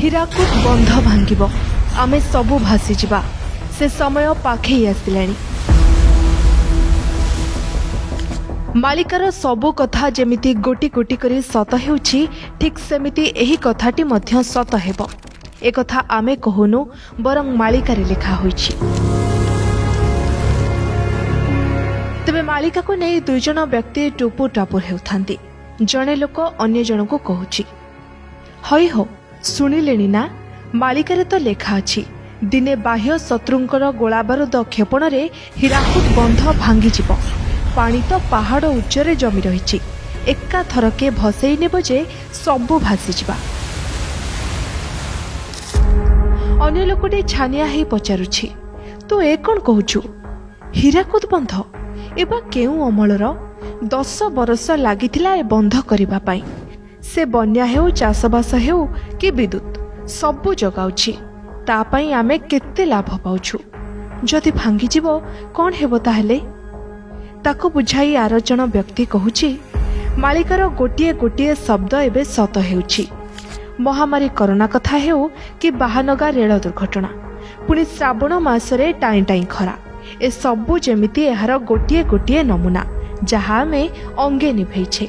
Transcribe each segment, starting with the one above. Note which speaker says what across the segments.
Speaker 1: ହୀରାକୁଦ ବନ୍ଧ ଭାଙ୍ଗିବ, ଆମେ ସବୁ ଭାସିଯିବା। ସେ ସମୟ ପାଖେଇ ଆସିଲାଣି। ମାଳିକାର ସବୁ କଥା ଯେମିତି ଗୋଟି ଗୋଟି କରି ସତ ହେଉଛି, ଠିକ୍ ସେମିତି ଏହି କଥାଟି ମଧ୍ୟ ସତ ହେବ। ଏକଥା ଆମେ କହୁନୁ, ବରଂ ମାଳିକାରେ ଲେଖା ହୋଇଛି। ତେବେ ମାଳିକାକୁ ନେଇ ଦୁଇଜଣ ବ୍ୟକ୍ତି ଟୁପୁର ଟାପୁର ହେଉଥାନ୍ତି। ଜଣେ ଲୋକ ଅନ୍ୟ ଜଣକୁ କହୁଛି, ହଇ ହୋ ଶୁଣିଲେଣି ନା, ମାଳିକାରେ ତ ଲେଖା ଅଛି ଦିନେ ବାହ୍ୟ ଶତ୍ରୁଙ୍କର ଗୋଳାବାରୁଦ କ୍ଷେପଣରେ ହୀରାକୁଦ ବନ୍ଧ ଭାଙ୍ଗିଯିବ। ପାଣି ତ ପାହାଡ଼ ଉଚ୍ଚରେ ଜମି ରହିଛି, ଏକାଥରକେ ଭସେଇ ନେବ ଯେ ସବୁ ଭାସିଯିବା। ଅନ୍ୟ ଲୋକଟି ଛାନିଆ ହେଇ ପଚାରୁଛି, ତୁ ଏ କ'ଣ କହୁଛୁ? ହୀରାକୁଦ ବନ୍ଧ ଏ ବା କେଉଁ ଅମଳର? 10 ବର୍ଷ ଲାଗିଥିଲା ଏ ବନ୍ଧ କରିବା ପାଇଁ। ସେ ବନ୍ୟା ହେଉ, ଚାଷବାସ ହେଉ କି ବିଦ୍ୟୁତ୍, ସବୁ ଯୋଗାଉଛି। ତା ପାଇଁ ଆମେ କେତେ ଲାଭ ପାଉଛୁ। ଯଦି ଭାଙ୍ଗିଯିବ କ'ଣ ହେବ ତାହେଲେ? ତାକୁ ବୁଝାଇ ଆର ଜଣ ବ୍ୟକ୍ତି କହୁଛି, ମାଳିକାର ଗୋଟିଏ ଗୋଟିଏ ଶବ୍ଦ ଏବେ ସତ ହେଉଛି। ମହାମାରୀ କରୋନା କଥା ହେଉ କି ବାହାନଗା ରେଳ ଦୁର୍ଘଟଣା, ପୁଣି ଶ୍ରାବଣ ମାସରେ ଟାଇଁ ଟାଇଁ ଖରା, ଏସବୁ ଯେମିତି ଏହାର ଗୋଟିଏ ଗୋଟିଏ ନମୁନା, ଯାହା ଆମେ ଅଙ୍ଗେ ନିଭେଇଛେ।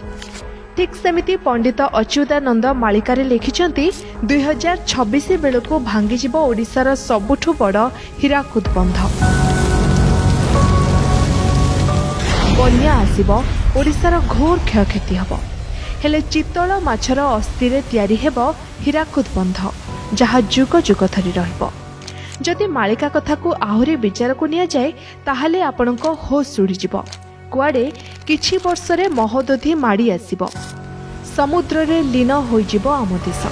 Speaker 1: ଠିକ୍ ସେମିତି ପଣ୍ଡିତ ଅଚ୍ୟୁତାନନ୍ଦ ମାଳିକାରେ ଲେଖିଛନ୍ତି, 2026 ବେଳକୁ ଭାଙ୍ଗିଯିବ ଓଡ଼ିଶାର ସବୁଠୁ ବଡ଼ ହୀରାକୁଦ ବନ୍ଧ। ବନ୍ୟା ଆସିବ, ଓଡ଼ିଶାର ଘୋର କ୍ଷୟକ୍ଷତି ହେବ। ହେଲେ ଚିତଳ ମାଛର ଅସ୍ଥିରେ ତିଆରି ହେବ ହୀରାକୁଦ ବନ୍ଧ, ଯାହା ଯୁଗ ଯୁଗ ଧରି ରହିବ। ଯଦି ମାଳିକା କଥାକୁ ଆହୁରି ବିଚାରକୁ ନିଆଯାଏ, ତାହେଲେ ଆପଣଙ୍କ ହୋସ୍ ଉଡ଼ିଯିବ। କୁଆଡ଼େ କିଛି ବର୍ଷରେ ମହୋଦଧି ମାଡ଼ି ଆସିବ, ସମୁଦ୍ରରେ ଲୀନ ହୋଇଯିବ ଆମ ଦେଶ।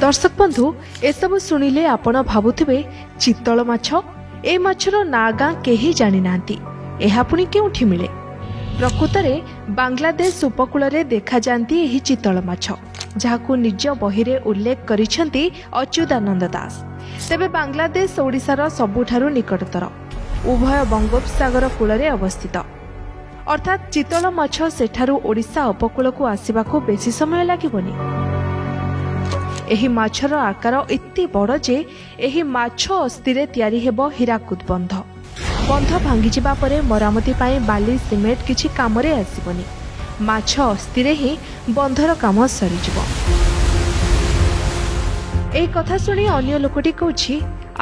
Speaker 1: ଦର୍ଶକ ବନ୍ଧୁ, ଏସବୁ ଶୁଣିଲେ ଆପଣ ଭାବୁଥିବେ, ଚିତଳ ମାଛ, ଏ ମାଛର ନାଁ ଗାଁ କେହି ଜାଣିନାହାନ୍ତି, ଏହା ପୁଣି କେଉଁଠି ମିଳେ? ପ୍ରକୃତରେ ବାଂଲାଦେଶ ଉପକୂଳରେ ଦେଖାଯାଆନ୍ତି ଏହି ଚିତଳ ମାଛ, ଯାହାକୁ ନିଜ ବହିରେ ଉଲ୍ଲେଖ କରିଛନ୍ତି ଅଚ୍ୟୁତାନନ୍ଦ ଦାସ। ତେବେ ବାଂଲାଦେଶ ଓଡ଼ିଶାର ସବୁଠାରୁ ନିକଟତର, ଉଭୟ ବଙ୍ଗୋପସାଗର କୂଳରେ ଅବସ୍ଥିତ। ଅର୍ଥାତ୍ ଚିତଳ ମାଛ ସେଠାରୁ ଓଡ଼ିଶା ଉପକୂଳକୁ ଆସିବାକୁ ବେଶୀ ସମୟ ଲାଗିବନି। ଏହି ମାଛର ଆକାର ଏତେ ବଡ଼ ଯେ ଏହି ମାଛ ଅସ୍ଥିରେ ତିଆରି ହେବ ହୀରାକୁଦ ବନ୍ଧ। ବନ୍ଧ ଭାଙ୍ଗିଯିବା ପରେ ମରାମତି ପାଇଁ ବାଲି ସିମେଣ୍ଟ କିଛି କାମରେ ଆସିବନି। ମାଛ ଅସ୍ଥିରେ ହିଁ ବନ୍ଧର କାମ ସରିଯିବ। ଏହି କଥା ଶୁଣି ଅନ୍ୟ ଲୋକଟି କହୁଛି,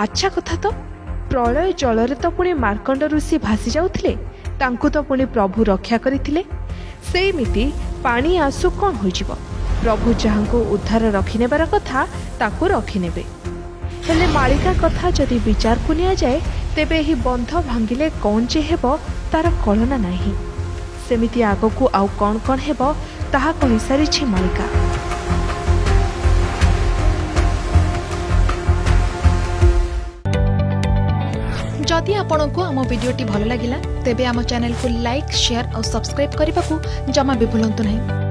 Speaker 1: ଆଚ୍ଛା କଥା ତ, ପ୍ରଳୟ ଜଳରେ ତ ପୁଣି ମାର୍କଣ୍ଡ ଋଷି ଭାସି ଯାଉଥିଲେ, ତାଙ୍କୁ ତ ପୁଣି ପ୍ରଭୁ ରକ୍ଷା କରିଥିଲେ। ସେଇମିତି ପାଣି ଆସୁ କ'ଣ ହୋଇଯିବ, ପ୍ରଭୁ ଯାହାଙ୍କୁ ଉଦ୍ଧାର ରଖିନେବାର କଥା ତାକୁ ରଖିନେବେ। ହେଲେ ମାଳିକା କଥା ଯଦି ବିଚାରକୁ ନିଆଯାଏ, ତେବେ ଏହି ବନ୍ଧ ଭାଙ୍ଗିଲେ କ'ଣ ଯେ ହେବ ତାର କଳନା ନାହିଁ। ସେମିତି ଆଗକୁ ଆଉ କ'ଣ କ'ଣ ହେବ ତାହା କହିସାରିଛି ମାଳିକା।
Speaker 2: जदि आपंक आम भिडी भल लगा तेब आम चैनल को लाइक, शेयर और सब्सक्राइब करने को जमा भी भूलु नहीं।